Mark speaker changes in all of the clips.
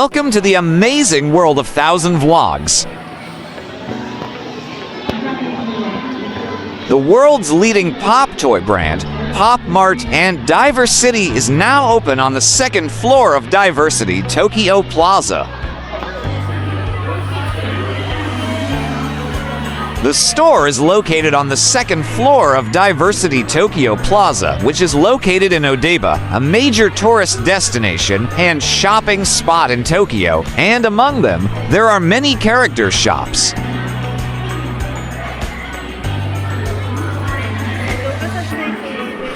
Speaker 1: Welcome to the amazing world of 1,000 Vlogs. The world's leading pop toy brand, MART and Diversity is now open on the second floor of Diversity Tokyo Plaza. The store is located on the second floor of Diversity Tokyo Plaza, which is located in ODAIBA, a major tourist destination and shopping spot in Tokyo, and among them, there are many character shops.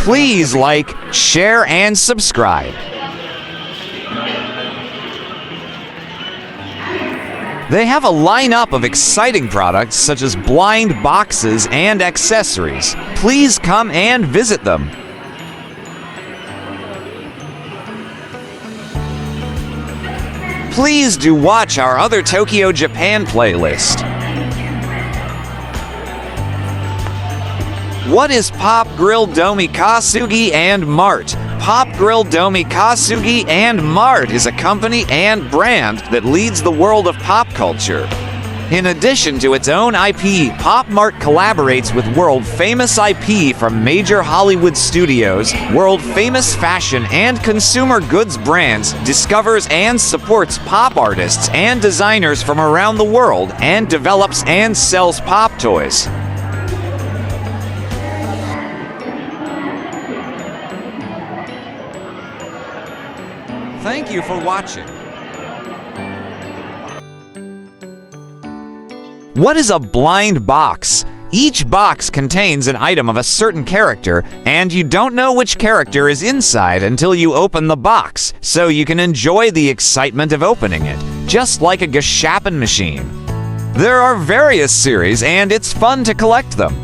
Speaker 1: Please like, share, and subscribe. They have a lineup of exciting products such as blind boxes and accessories. Please come and visit them. Please do watch our other Tokyo, Japan playlist. What is Pop Grill Domi Kasugi and MART? Pop Grill Domi Kasugi and MART is a company and brand that leads the world of pop culture. In addition to its own IP, MART collaborates with world-famous IP from major Hollywood studios, world-famous fashion and consumer goods brands, discovers and supports pop artists and designers from around the world, and develops and sells pop toys. Thank you for watching. What is a blind box? Each box contains an item of a certain character, and you don't know which character is inside until you open the box, so you can enjoy the excitement of opening it, just like a gashapon machine. There are various series, and it's fun to collect them.